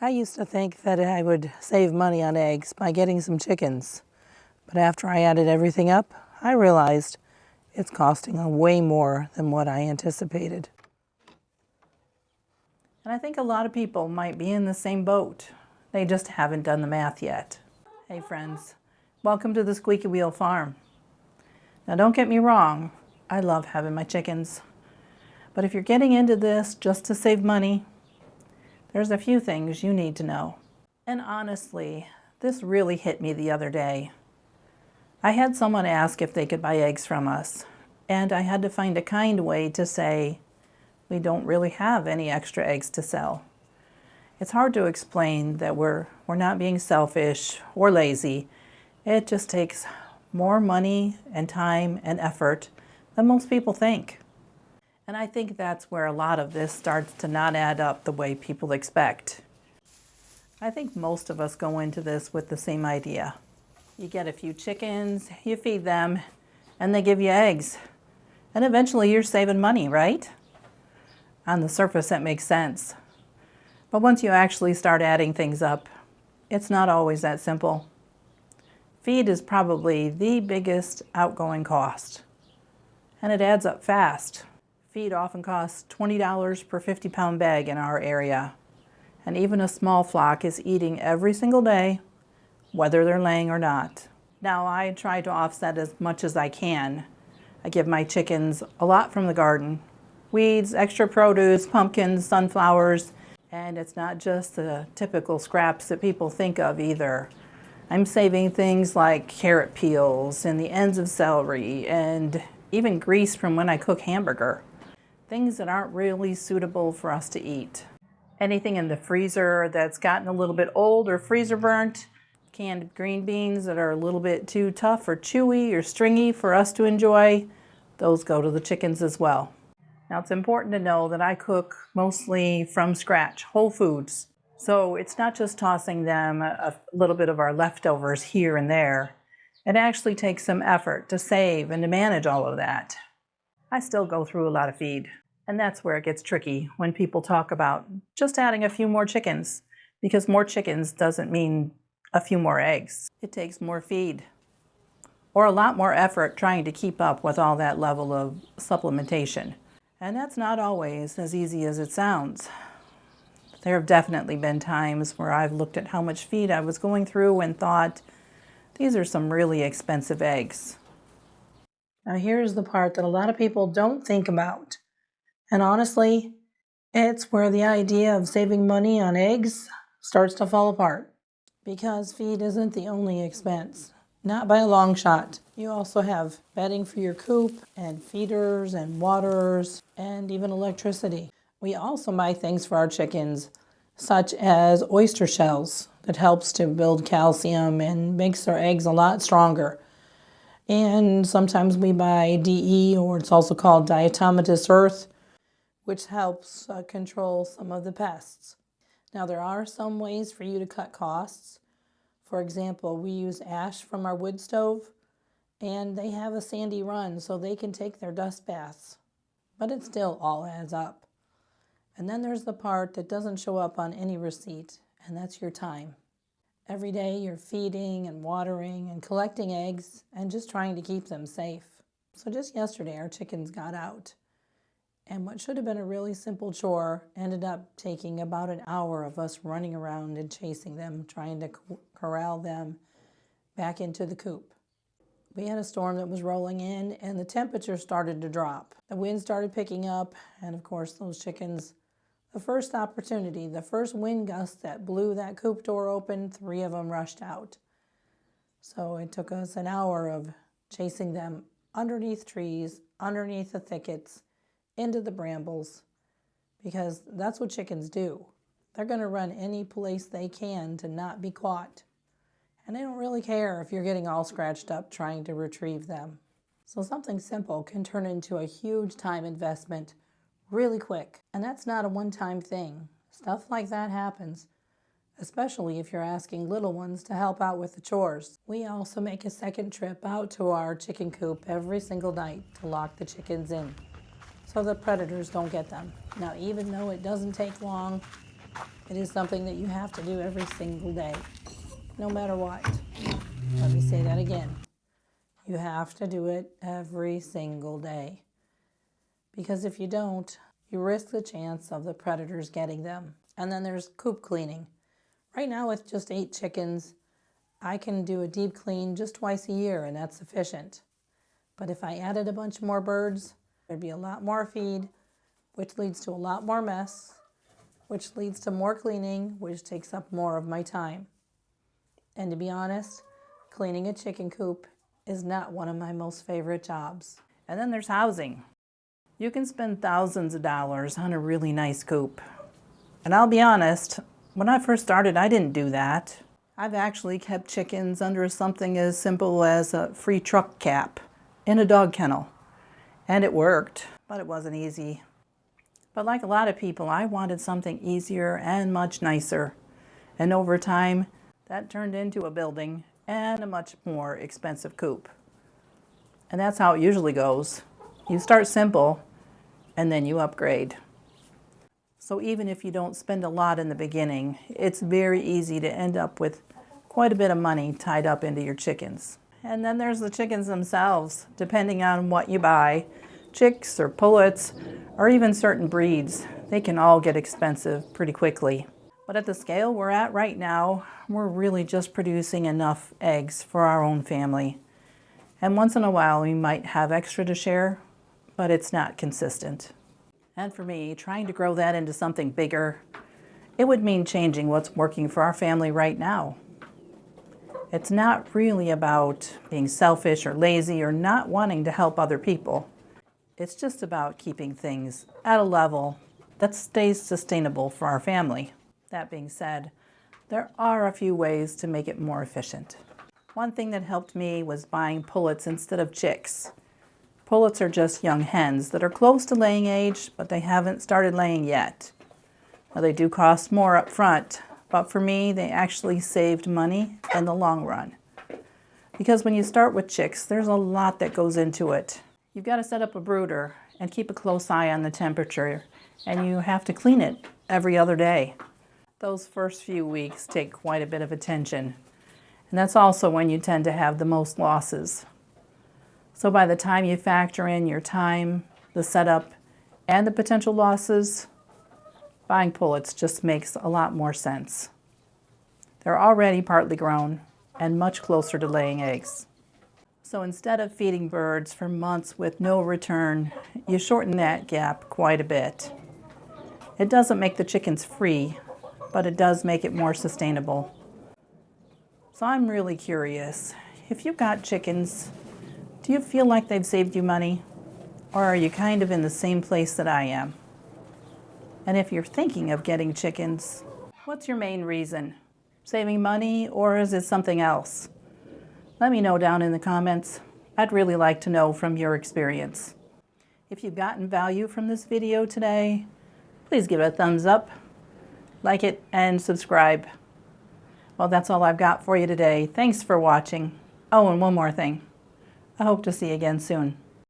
I used to think that I would save money on eggs by getting some chickens, but after I added everything up, I realized it's costing way more than what I anticipated. And I think a lot of people might be in the same boat. They just haven't done the math yet. Hey friends, welcome to the Squeaky Wheel Farm. Now don't get me wrong, I love having my chickens. But if you're getting into this just to save money, there's a few things you need to know. And honestly, this really hit me the other day. I had someone ask if they could buy eggs from us, and I had to find a kind way to say, we don't really have any extra eggs to sell. It's hard to explain that we're not being selfish or lazy. It just takes more money and time and effort than most people think. And I think that's where a lot of this starts to not add up the way people expect. I think most of us go into this with the same idea. You get a few chickens, you feed them, and they give you eggs. And eventually you're saving money, right? On the surface, that makes sense. But once you actually start adding things up, it's not always that simple. Feed is probably the biggest outgoing cost, and it adds up fast. Feed often costs $20 per 50-pound bag in our area, and even a small flock is eating every single day, whether they're laying or not. Now, I try to offset as much as I can. I give my chickens a lot from the garden. Weeds, extra produce, pumpkins, sunflowers, and it's not just the typical scraps that people think of either. I'm saving things like carrot peels and the ends of celery and even grease from when I cook hamburger. Things that aren't really suitable for us to eat. Anything in the freezer that's gotten a little bit old or freezer burnt, canned green beans that are a little bit too tough or chewy or stringy for us to enjoy, those go to the chickens as well. Now it's important to know that I cook mostly from scratch, whole foods. So it's not just tossing them a little bit of our leftovers here and there. It actually takes some effort to save and to manage all of that. I still go through a lot of feed, and that's where it gets tricky when people talk about just adding a few more chickens, because more chickens doesn't mean a few more eggs. It takes more feed, or a lot more effort trying to keep up with all that level of supplementation. And that's not always as easy as it sounds. There have definitely been times where I've looked at how much feed I was going through and thought, these are some really expensive eggs. Now here's the part that a lot of people don't think about. And honestly, it's where the idea of saving money on eggs starts to fall apart. Because feed isn't the only expense. Not by a long shot. You also have bedding for your coop, and feeders, and waterers, and even electricity. We also buy things for our chickens, such as oyster shells, that helps to build calcium and makes our eggs a lot stronger. And sometimes we buy DE, or it's also called diatomaceous earth, which helps control some of the pests. Now there are some ways for you to cut costs. For example, we use ash from our wood stove, and they have a sandy run so they can take their dust baths. But it still all adds up. And then there's the part that doesn't show up on any receipt, and that's your time. Every day you're feeding and watering and collecting eggs and just trying to keep them safe. So just yesterday our chickens got out, and what should have been a really simple chore ended up taking about an hour of us running around and chasing them, trying to corral them back into the coop. We had a storm that was rolling in, and the temperature started to drop. The wind started picking up, and of course those chickens, the first opportunity, the first wind gust that blew that coop door open, 3 of them rushed out. So it took us an hour of chasing them underneath trees, underneath the thickets, into the brambles, because that's what chickens do. They're going to run any place they can to not be caught. And they don't really care if you're getting all scratched up trying to retrieve them. So something simple can turn into a huge time investment really quick. And that's not a one-time thing. Stuff like that happens, especially if you're asking little ones to help out with the chores. We also make a second trip out to our chicken coop every single night to lock the chickens in, so the predators don't get them. Now, even though it doesn't take long, It is something that you have to do every single day, no matter what. Let me say that again. You have to do it every single day. Because if you don't, you risk the chance of the predators getting them. And then there's coop cleaning. Right now with just 8 chickens, I can do a deep clean just twice a year, and that's sufficient. But if I added a bunch more birds, there'd be a lot more feed, which leads to a lot more mess, which leads to more cleaning, which takes up more of my time. And to be honest, cleaning a chicken coop is not one of my most favorite jobs. And then there's housing. You can spend thousands of dollars on a really nice coop. And I'll be honest, when I first started, I didn't do that. I've actually kept chickens under something as simple as a free truck cap in a dog kennel. And it worked, but it wasn't easy. But like a lot of people, I wanted something easier and much nicer. And over time, that turned into a building and a much more expensive coop. And that's how it usually goes. You start simple, and then you upgrade. So even if you don't spend a lot in the beginning, it's very easy to end up with quite a bit of money tied up into your chickens. And then there's the chickens themselves, depending on what you buy. Chicks or pullets, or even certain breeds, they can all get expensive pretty quickly. But at the scale we're at right now, we're really just producing enough eggs for our own family. And once in a while we might have extra to share, but it's not consistent. And for me, trying to grow that into something bigger, it would mean changing what's working for our family right now. It's not really about being selfish or lazy or not wanting to help other people. It's just about keeping things at a level that stays sustainable for our family. That being said, there are a few ways to make it more efficient. One thing that helped me was buying pullets instead of chicks. Pullets are just young hens that are close to laying age, but they haven't started laying yet. Now, they do cost more up front, but for me, they actually saved money in the long run. Because when you start with chicks, there's a lot that goes into it. You've got to set up a brooder and keep a close eye on the temperature, and you have to clean it every other day. Those first few weeks take quite a bit of attention, and that's also when you tend to have the most losses. So by the time you factor in your time, the setup, and the potential losses, buying pullets just makes a lot more sense. They're already partly grown and much closer to laying eggs. So instead of feeding birds for months with no return, you shorten that gap quite a bit. It doesn't make the chickens free, but it does make it more sustainable. So I'm really curious, if you've got chickens, do you feel like they've saved you money? Or are you kind of in the same place that I am? And if you're thinking of getting chickens, what's your main reason? Saving money, or is it something else? Let me know down in the comments. I'd really like to know from your experience. If you've gotten value from this video today, please give it a thumbs up, like it, and subscribe. Well, that's all I've got for you today. Thanks for watching. Oh, and one more thing. I hope to see you again soon.